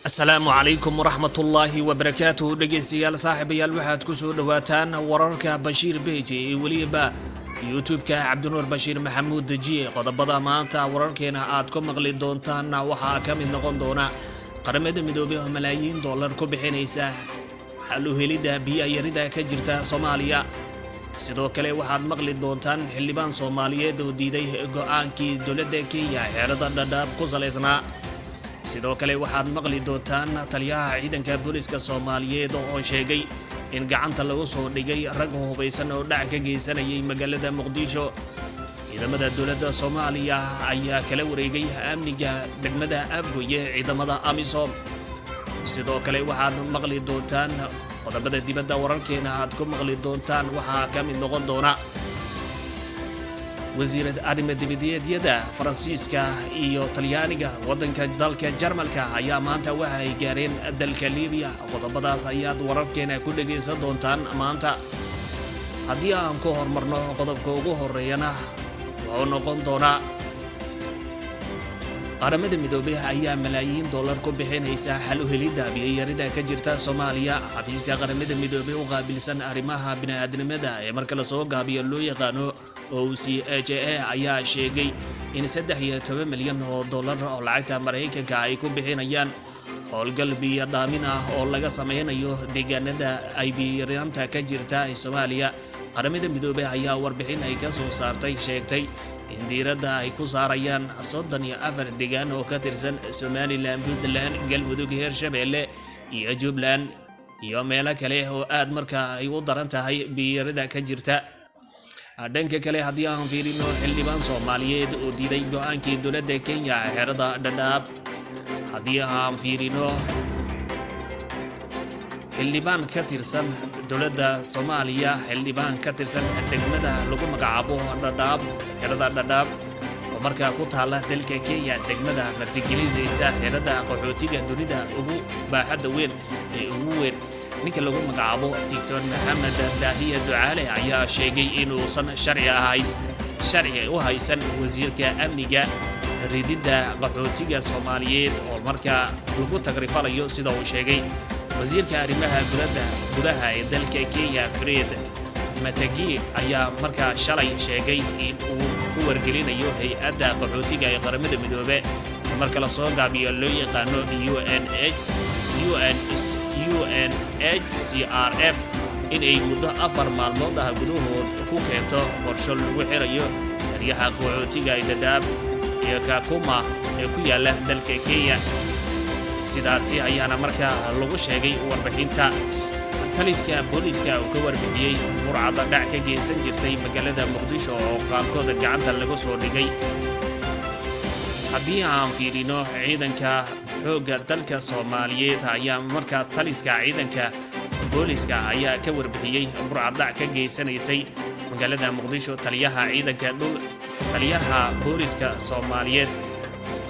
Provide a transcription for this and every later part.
السلام عليكم ورحمة الله وبركاته dhegeystayaal saaxiibayaal waxaad ku soo dhawaataan wararka Bashiir Beji waliba YouTube-ka Cabdinuur Bashiir Maxamuud Dajiye qodobada maanta wararkeena aad ku maqli doontaan waxa ka mid noqon doona qaramada midoobay oo malaayiin dollar ku bixinaysa xal u helida biyo yarida ka jirta Soomaaliya sidoo kale waxaad maqli doontaan xildhibaan Soomaaliyeed oo diiday go'aankii dowladda Kenya xeerada dhadhaab ku saleysnaa sidoo kale waxaad maqli doontaan taliyaha ciidanka booliska Soomaaliyeed oo sheegay in gacanta lagu soo dhigay rag hubeysan oo dhac ka geysanayay magaalada Muqdisho ciidamada dowladda Soomaaliya ayaa kala wareegay amniga degmada Afgoye ciidamada AMISOM sidoo kale waxaad maqli doontaan qodobada dibadda wararkeena aad ku maqli doontaan waxa ka mid noqon doona wasiirada arrimaha dibadda Faransiiska iyo Talyaaniga wadanka dalka Jarmalka ayaa maanta waxa ay gaareen dalka Liibiya qodobadaas ayaad wararkeena ku dhageysan doontaan maanta haddii aan ku hormarno qodobka ugu horeeyana wuxuu noqon doona qaramada midoobay ayaa malaayiin dollar ku bixinaysa xal u helida biyo yarida ka jirta Soomaaliya xafiiska qaramada midoobay oo qaabilsan arrimaha bini'aadanimada ee marka la soo gaabiyo loo yaqaano OCHA ayaa sheegay in 13 milyan oo dollar oo lacagta Mareykanka ay ku bixinayaan howlgal biyo dhaamin ah oo laga sameynayo deegaanada ay biyo yaranta ka jirta ee Soomaaliya qaramada midoobay ayaa warbixin ay ka soo saartay sheegtay in diiradda ay ku saarayaan 34 deegaan oo ka tirsan Somaliland, Puntland, Galmudug, Hirshabelle iyo Jubbaland iyo meelo kale oo aad markaa ay u daran tahay biyo yarida ka jirta dhanka kale haddii aan fiirino xildhibaan Soomaaliyeed oo diiday go'aankii dowladda Kenya xeerada dhadhaab haddii aan fiirino xildhibaan ka tirsan dowladda Soomaaliya xildhibaan ka tirsan degmada lagu magacaabo dhadhaab xeerada dhadhaab oo markaa ku taala dalka Kenya degmada martigelinaysa xeerada qaxootiga dunida ugu baaxadda weyn ee ugu weyn ninka lagu magacaabo Dr. Maxamed Daahiye Ducaale ayaa sheegay inuu san sharci u haysan wasiirka amniga ridida qaxootiga Soomaaliyeed oo markaa lagu tagrifalayo sida uu sheegay wasiirka arrimaha gudaha ee dalka Kenya Fred Matagi ayaa markaa shalay sheegay in uu ku wargelinayo hay'adda qaxootiga ee qaramada midoobay marka la soo gaabiyo loo yaqaano UNHCR in ay muddo 4 maalmood ah gudahood ku keento qorshe lagu xirayo taliyaha qaxootiga ee Dadaab iyo Kakuma ee ku yaala dalka Kenya sidaasi ayaana markaa lagu sheegay warbixinta taliska booliska oo ka warbixiyay murcada dhac ka geysan jirtay magaalada Muqdisho oo qaarkood gacanta lagu soo dhigay haddii aan fiirino ciidanka xoogga dalka Soomaaliyeed ayaa markaa taliska ciidanka booliska ayaa ka warbixiyay murcada dhac ka geysanaysay magaalada Muqdisho taliyaha booliska Soomaaliyeed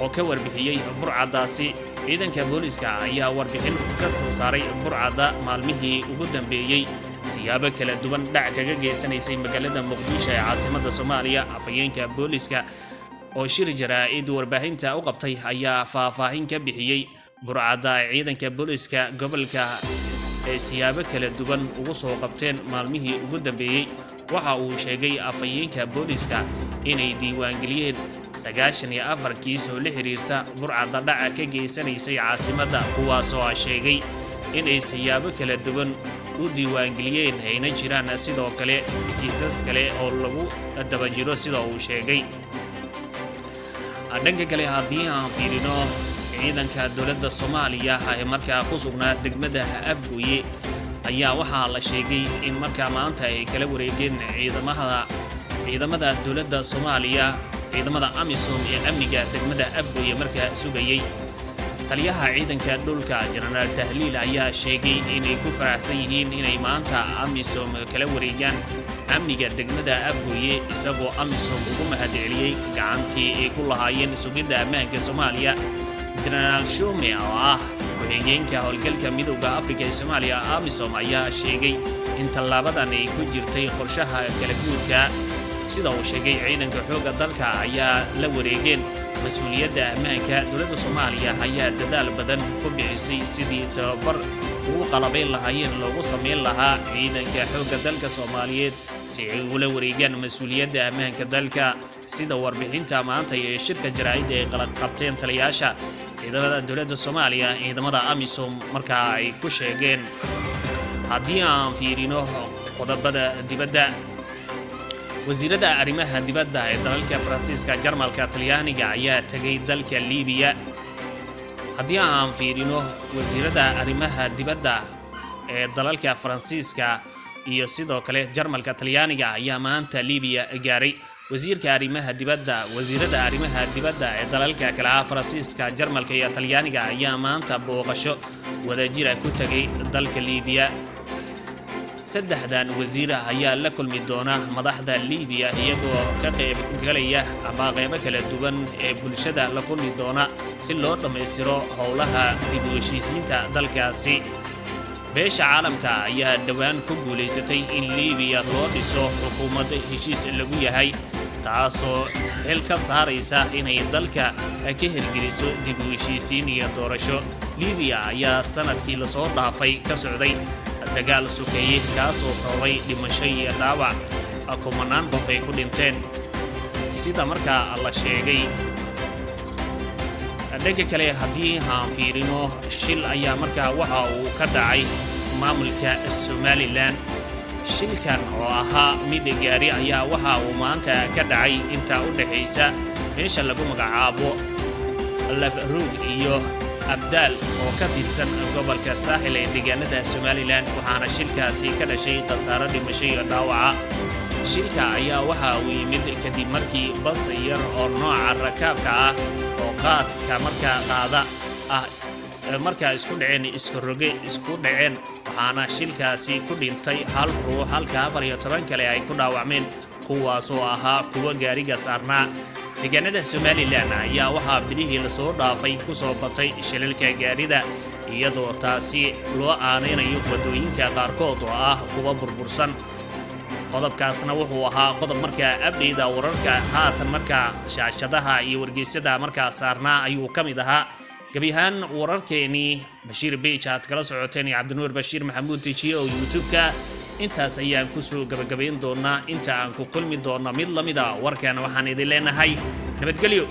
oo ka warbixiyay murcadaasi ciidanka booliska ayaa warbixin ka soo saaray murcada maalmihii ugu dambeeyay siyaabo kala duwan dhac kaga geysanaysay magaalada Muqdisho ee caasimadda Soomaaliya afayeenka booliska oo shir jaraa'id warbaahinta u qabtay ayaa faahfaahin ka bixiyay murcada ciidanka booliska gobolka ee siyaabo kala duwan ugu soo qabteen maalmihii ugu dambeeyay waxa uu sheegay afayeenka booliska inay diiwaangeliyeen 94 kiis oo la xiriirta murcada dhaca ka geysanaysay caasimadda kuwaasoo sheegay inay siyaabo kala duwan u diiwaangeliyeen ayna jiraan sidoo kale kiisas kale oo lagu daba jiro sida uu sheegay dhanka kale haddii aan fiirino ciidanka dowladda Soomaaliya ee markaa ku sugnaa degmada Afgoye ayaa waxaa la sheegay in markaa maanta ay kala wareegeen ciidamada dowladda Soomaaliya ciidamada AMISOM ee amniga degmada Afgoye markaa sugayay taliyaha ciidanka dhulka General Tahliil ayaa sheegay inay ku faraxsan yihiin inay maanta AMISOM kala wareegaan amniga degmada Afgoye isagoo AMISOM ugu mahadceliyay gacantii ay ku lahaayeen sugidda ammaanka Soomaaliya General Shume oo ah ku-xigeenka howlgalka midowga Afrika ee Soomaaliya AMISOM ayaa sheegay in tallaabadan ay ku jirtay qorshaha kala guurka sida uu sheegay ciidanka xoogga dalka ayaa la wareegeen mas-uuliyadda ammaanka dowladda Soomaaliya ayaa dadaal badan ku bixisay sidii tababar ugu qalabayn lahaayeen loogu sameyn lahaa ciidanka xoogga dalka Soomaaliyeed si ay ula wareegaan mas-uuliyadda ammaanka dalka sida warbixinta maanta ee shirka jaraa'idda ay qalab qabteen taliyaasha ciidamada dowladda Soomaaliya ciidamada AMISOM marka ay ku sheegeen. haddii aan fiirino qodobada dibadda wasiirada arrimaha dibadda ee dalalka Faransiiska Jarmalka Talyaaniga ayaa tagay dalka Liibiya. haddii aan fiirino wasiirada arrimaha dibadda ee dalalka Faransiiska iyo sidoo kale Jarmalka Talyaaniga ayaa maanta Liibiya gaaray. wasiirada arrimaha dibadda ee dalalka kale ah Faransiiska Jarmalka iyo Talyaaniga ayaa maanta booqasho wadajir ku tagay dalka Liibiya. saddexdan wasiir ayaa la kulmi doona madaxda Liibiya iyagoo ka qayb galaya ama qaybo kala duwan ee bulshada la kulmi doona si loo dhameystiro howlaha dib u heshiisiinta dalkaasi. beesha caalamka ayaa dhawaan ku guuleysatay in Liibiya loo dhiso xukuumad heshiis lagu yahay taasoo xil ka saaraysa inay dalka ka hirgeliso dib u heshiisiin iyo doorasho. Liibiya ayaa sanadkii la soo dhaafay ka socday dagaal sukeeyay kaasoo sababay dhimasho iyo dhaawac kumanaan qof ay ku dhinteen sida markaa la sheegay. dhanka kale haddii aan fiirino shil ayaa markaa waxa uu ka dhacay maamulka Somaliland. shilkan oo ahaa mid gaari ayaa waxa uu maanta ka dhacay inta u dhaxaysa meesha lagu magacaabo Lafruug iyo Abdaal oo ka tirsan gobolka Saaxil ee deegaanada Somaliland waxaana shilkaasi ka dhashay khasaaro dhimasho iyo dhaawac. shilka ayaa waxa uu yimid kadib markii bas yar oo nooca rakaabka ah oo qaadka markaa qaada ah markaa isku dhaceen waxaana shilkaasi ku dhintay hal ruux halka 14 kale ay ku dhaawacmeen kuwaasoo ahaa kuwa gaariga saarnaa. deegaanada Somaliland ayaa waxaa bilihii la soo dhaafay ku soo batay shilalka gaarida iyadoo taasi loo aaneynayo wadooyinka qaarkood oo ah kuwa burbursan. qodobkaasna wuxuu ahaa qodob markaa abdeyda wararka haatan markaa shaashadaha iyo wargeysyada markaa saarnaa ayuu ka mid ahaa. gabi ahaan wararkeenii Bashiir Page aad kala socoteen Cabdinuur Bashiir Maxamuud Tijiye oo YouTube-ka intaas ayaan ku soo gabagabayn doonaa inta aan ku kulmi doona mid lamida warkan waxaan idin leenahay nabadgelyo.